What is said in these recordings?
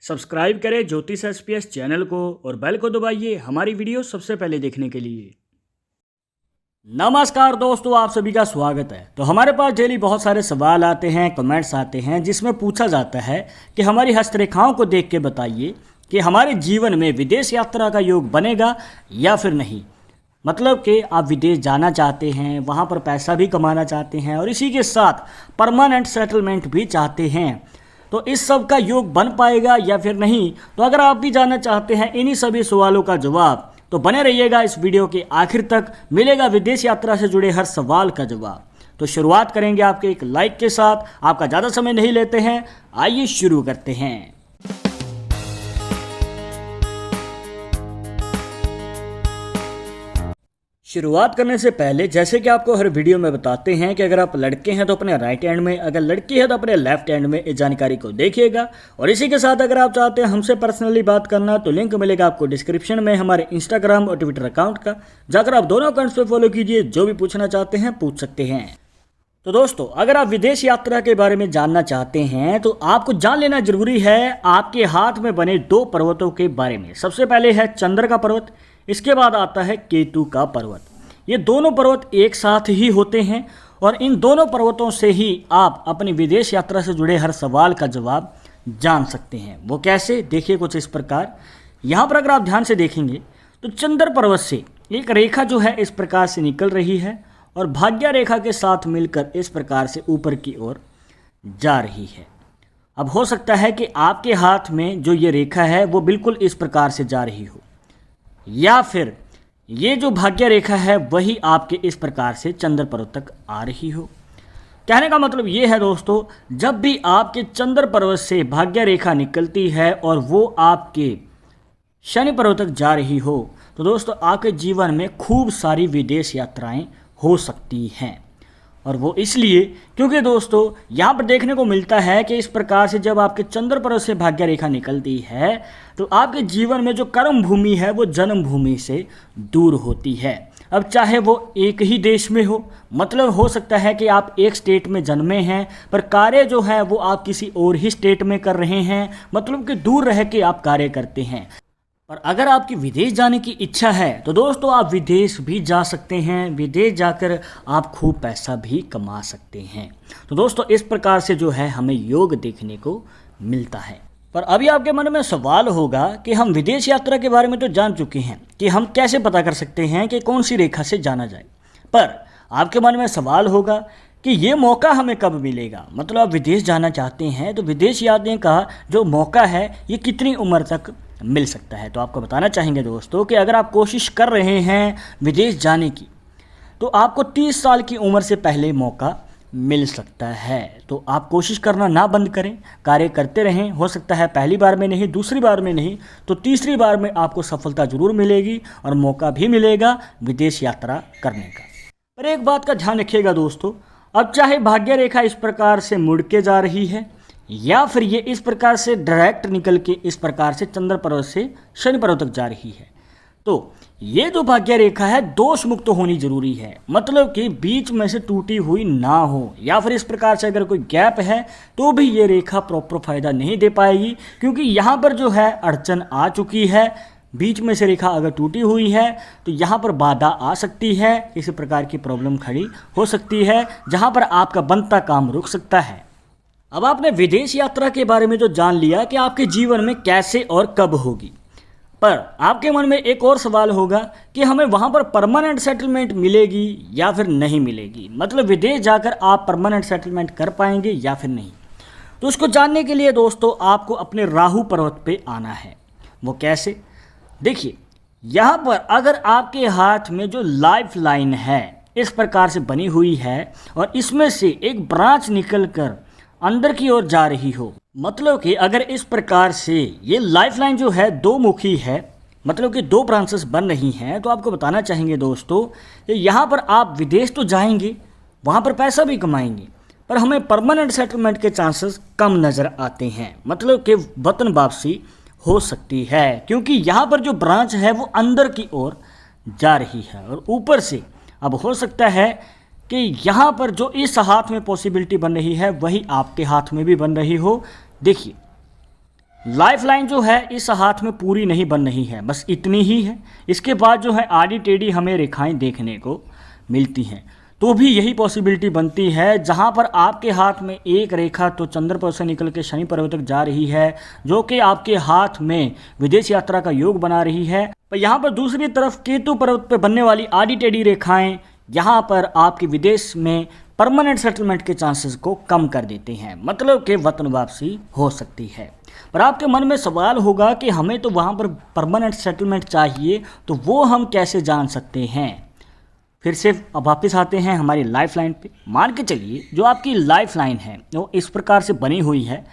Subscribe करें ज्योतिष SPS channel को और बेल को दबाइए हमारी वीडियो सबसे पहले देखने के लिए। नमस्कार दोस्तों, आप सभी का स्वागत है। तो हमारे पास डेली बहुत सारे सवाल आते हैं, कमेंट्स आते हैं, जिसमें पूछा जाता है कि हमारी हस्तरेखाओं को देख के बताइए कि हमारे जीवन में विदेश यात्रा का योग बनेगा या फिर नहीं। मतलब कि आप विदेश जाना चाहते हैं, वहाँ पर पैसा भी कमाना चाहते हैं और इसी के साथ परमानेंट सेटलमेंट भी चाहते हैं, तो इस सब का योग बन पाएगा या फिर नहीं। तो अगर आप भी जानना चाहते हैं इन्हीं सभी सवालों का जवाब, तो बने रहिएगा इस वीडियो के आखिर तक, मिलेगा विदेश यात्रा से जुड़े हर सवाल का जवाब। तो शुरुआत करेंगे आपके एक लाइक के साथ। आपका ज़्यादा समय नहीं लेते हैं, आइए शुरू करते हैं। शुरुआत करने से पहले जैसे कि आपको हर वीडियो में बताते हैं कि अगर आप लड़के हैं तो अपने राइट हैंड में, अगर लड़की है तो अपने लेफ्ट हैंड में इस जानकारी को देखिएगा। और इसी के साथ अगर आप चाहते हैं हमसे पर्सनली बात करना तो लिंक मिलेगा आपको डिस्क्रिप्शन में हमारे इंस्टाग्राम और ट्विटर अकाउंट का, जाकर आप दोनों अकाउंट्स पे फॉलो कीजिए। जो भी पूछना चाहते हैं पूछ सकते हैं। तो दोस्तों, अगर आप विदेश यात्रा के बारे में जानना चाहते हैं तो आपको जान लेना जरूरी है आपके हाथ में बने दो पर्वतों के बारे में। सबसे पहले है चंद्र का पर्वत, इसके बाद आता है केतु का पर्वत। ये दोनों पर्वत एक साथ ही होते हैं और इन दोनों पर्वतों से ही आप अपनी विदेश यात्रा से जुड़े हर सवाल का जवाब जान सकते हैं। वो कैसे, देखिए कुछ इस प्रकार। यहाँ पर अगर आप ध्यान से देखेंगे तो चंद्र पर्वत से एक रेखा जो है इस प्रकार से निकल रही है और भाग्य रेखा के साथ मिलकर इस प्रकार से ऊपर की ओर जा रही है। अब हो सकता है कि आपके हाथ में जो ये रेखा है वो बिल्कुल इस प्रकार से जा रही हो, या फिर ये जो भाग्य रेखा है वही आपके इस प्रकार से चंद्र पर्वत तक आ रही हो। कहने का मतलब ये है दोस्तों, जब भी आपके चंद्र पर्वत से भाग्य रेखा निकलती है और वो आपके शनि पर्वत तक जा रही हो, तो दोस्तों आपके जीवन में खूब सारी विदेश यात्राएं हो सकती हैं। और वो इसलिए क्योंकि दोस्तों यहाँ पर देखने को मिलता है कि इस प्रकार से जब आपके चंद्र पर्वत से भाग्य रेखा निकलती है तो आपके जीवन में जो कर्म भूमि है वो जन्म भूमि से दूर होती है। अब चाहे वो एक ही देश में हो, मतलब हो सकता है कि आप एक स्टेट में जन्मे हैं पर कार्य जो है वो आप किसी और ही स्टेट में कर रहे हैं, मतलब कि दूर रह के आप कार्य करते हैं। और अगर आपकी विदेश जाने की इच्छा है तो दोस्तों आप विदेश भी जा सकते हैं। विदेश जाकर आप खूब पैसा भी कमा सकते हैं। तो दोस्तों इस प्रकार से जो है हमें योग देखने को मिलता है। पर अभी आपके मन में सवाल होगा कि हम विदेश यात्रा के बारे में तो जान चुके हैं कि हम कैसे पता कर सकते हैं कि कौन सी रेखा से जाना जाए। पर आपके मन में सवाल होगा कि ये मौका हमें कब मिलेगा। मतलब आप विदेश जाना चाहते हैं तो विदेश यात्रा का जो मौका है ये कितनी उम्र तक मिल सकता है। तो आपको बताना चाहेंगे दोस्तों कि अगर आप कोशिश कर रहे हैं विदेश जाने की तो आपको 30 साल की उम्र से पहले मौका मिल सकता है। तो आप कोशिश करना ना बंद करें, कार्य करते रहें। हो सकता है पहली बार में नहीं, दूसरी बार में नहीं, तो तीसरी बार में आपको सफलता जरूर मिलेगी और मौका भी मिलेगा विदेश यात्रा करने का। पर एक बात का ध्यान रखिएगा दोस्तों, अब चाहे भाग्य रेखा इस प्रकार से मुड़ के जा रही है या फिर ये इस प्रकार से डायरेक्ट निकल के इस प्रकार से चंद्र पर्वत से शनि पर्वत तक जा रही है, तो ये जो भाग्य रेखा है दोष मुक्त होनी जरूरी है। मतलब कि बीच में से टूटी हुई ना हो, या फिर इस प्रकार से अगर कोई गैप है तो भी ये रेखा प्रॉपर फायदा नहीं दे पाएगी, क्योंकि यहाँ पर जो है अड़चन आ चुकी है। बीच में से रेखा अगर टूटी हुई है तो यहाँ पर बाधा आ सकती है, किसी प्रकार की प्रॉब्लम खड़ी हो सकती है जहाँ पर आपका बनता काम रुक सकता है। अब आपने विदेश यात्रा के बारे में जो जान लिया कि आपके जीवन में कैसे और कब होगी, पर आपके मन में एक और सवाल होगा कि हमें वहाँ पर परमानेंट सेटलमेंट मिलेगी या फिर नहीं मिलेगी। मतलब विदेश जाकर आप परमानेंट सेटलमेंट कर पाएंगे या फिर नहीं। तो उसको जानने के लिए दोस्तों आपको अपने राहु पर्वत पे आना है। वो कैसे, देखिए यहाँ पर अगर आपके हाथ में जो लाइफ लाइन है इस प्रकार से बनी हुई है और इसमें से एक ब्रांच निकल कर अंदर की ओर जा रही हो, मतलब कि अगर इस प्रकार से ये लाइफ लाइन जो है दो मुखी है, मतलब कि दो ब्रांचेस बन रही हैं, तो आपको बताना चाहेंगे दोस्तों कि यहाँ पर आप विदेश तो जाएंगे, वहाँ पर पैसा भी कमाएंगे, पर हमें परमानेंट सेटलमेंट के चांसेस कम नज़र आते हैं। मतलब कि वतन वापसी हो सकती है, क्योंकि यहाँ पर जो ब्रांच है वो अंदर की ओर जा रही है और ऊपर से अब हो सकता है कि यहाँ पर जो इस हाथ में पॉसिबिलिटी बन रही है वही आपके हाथ में भी बन रही हो। देखिए लाइफ लाइन जो है इस हाथ में पूरी नहीं बन रही है, बस इतनी ही है। इसके बाद जो है आड़ी टेढ़ी हमें रेखाएं देखने को मिलती हैं। तो भी यही पॉसिबिलिटी बनती है, जहां पर आपके हाथ में एक रेखा तो चंद्र पर्वत से निकल के शनि पर्वत तक जा रही है, जो कि आपके हाथ में विदेश यात्रा का योग बना रही है। पर यहाँ पर दूसरी तरफ केतु पर्वत पर बनने वाली आड़ी टेढ़ी रेखाएं यहाँ पर आपके विदेश में परमानेंट सेटलमेंट के चांसेस को कम कर देते हैं, मतलब कि वतन वापसी हो सकती है। पर आपके मन में सवाल होगा कि हमें तो वहाँ पर परमानेंट सेटलमेंट चाहिए, तो वो हम कैसे जान सकते हैं। फिर से अब वापस आते हैं हमारी लाइफ लाइन पे। मान के चलिए जो आपकी लाइफ लाइन है वो इस प्रकार से बनी हुई है।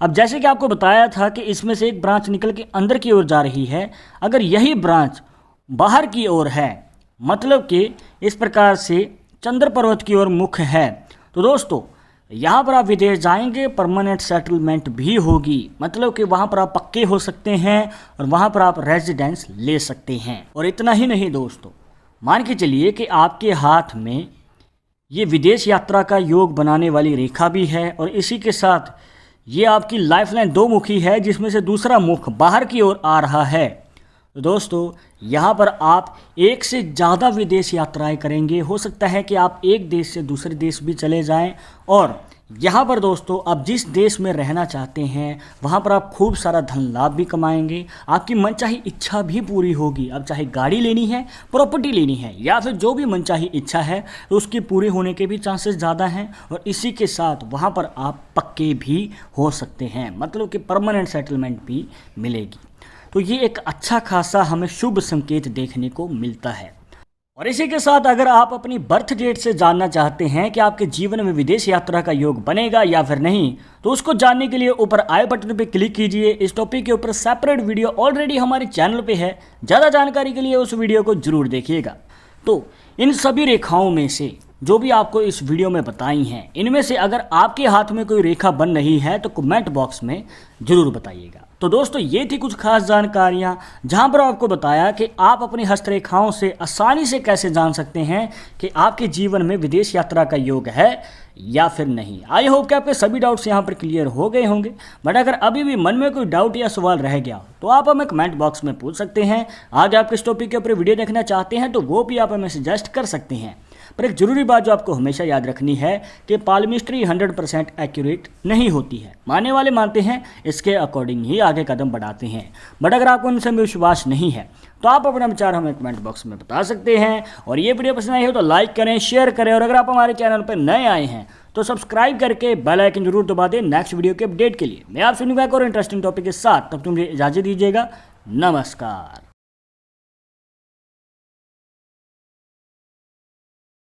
अब जैसे कि आपको बताया था कि इसमें से एक ब्रांच निकल के अंदर की ओर जा रही है। अगर यही ब्रांच बाहर की ओर है, मतलब कि इस प्रकार से चंद्र पर्वत की ओर मुख है, तो दोस्तों यहाँ पर आप विदेश जाएंगे, परमानेंट सेटलमेंट भी होगी, मतलब कि वहाँ पर आप पक्के हो सकते हैं और वहाँ पर आप रेजिडेंस ले सकते हैं। और इतना ही नहीं दोस्तों, मान के चलिए कि आपके हाथ में ये विदेश यात्रा का योग बनाने वाली रेखा भी है और इसी के साथ ये आपकी लाइफ लाइन दो मुखी है, जिसमें से दूसरा मुख बाहर की ओर आ रहा है। तो दोस्तों यहाँ पर आप एक से ज़्यादा विदेश यात्राएं करेंगे। हो सकता है कि आप एक देश से दूसरे देश भी चले जाएं और यहाँ पर दोस्तों आप जिस देश में रहना चाहते हैं वहाँ पर आप खूब सारा धन लाभ भी कमाएंगे। आपकी मनचाही इच्छा भी पूरी होगी। अब चाहे गाड़ी लेनी है, प्रॉपर्टी लेनी है या फिर जो भी मनचाही इच्छा है तो उसकी पूरी होने के भी चांसेस ज़्यादा हैं। और इसी के साथ वहाँ पर आप पक्के भी हो सकते हैं, मतलब कि परमानेंट सेटलमेंट भी मिलेगी। तो ये एक अच्छा खासा हमें शुभ संकेत देखने को मिलता है। और इसी के साथ अगर आप अपनी बर्थ डेट से जानना चाहते हैं कि आपके जीवन में विदेश यात्रा का योग बनेगा या फिर नहीं, तो उसको जानने के लिए ऊपर आई बटन पे क्लिक कीजिए। इस टॉपिक के ऊपर सेपरेट वीडियो ऑलरेडी हमारे चैनल पे है, ज़्यादा जानकारी के लिए उस वीडियो को जरूर देखिएगा। तो इन सभी रेखाओं में से जो भी आपको इस वीडियो में बताई हैं, इनमें से अगर आपके हाथ में कोई रेखा बन रही है तो कमेंट बॉक्स में ज़रूर बताइएगा। तो दोस्तों ये थी कुछ खास जानकारियां, जहां पर आपको बताया कि आप अपनी हस्तरेखाओं से आसानी से कैसे जान सकते हैं कि आपके जीवन में विदेश यात्रा का योग है या फिर नहीं। आई होप कि आपके सभी डाउट्स यहां पर क्लियर हो गए होंगे। बट अगर अभी भी मन में कोई डाउट या सवाल रह गया तो आप हमें कमेंट बॉक्स में पूछ सकते हैं। आगे आप किस टॉपिक के ऊपर वीडियो देखना चाहते हैं तो वो भी आप हमें सजेस्ट कर सकते हैं। पर एक ज़रूरी बात जो आपको हमेशा याद रखनी है कि पालमिस्ट्री 100% एक्यूरेट नहीं होती है। मानने वाले मानते हैं, इसके अकॉर्डिंग ही आगे कदम बढ़ाते हैं। बट अगर आपको उनसे विश्वास नहीं है तो आप अपना विचार हमें कमेंट बॉक्स में बता सकते हैं। और ये वीडियो पसंद आई हो तो लाइक करें, शेयर करें और अगर आप हमारे चैनल पर नए आए हैं तो सब्सक्राइब करके बेल आइकन जरूर दबा दें नेक्स्ट वीडियो के अपडेट के लिए। मैं आपसे एक और इंटरेस्टिंग टॉपिक के साथ, तब तुम मुझे इजाज़त दीजिएगा। नमस्कार।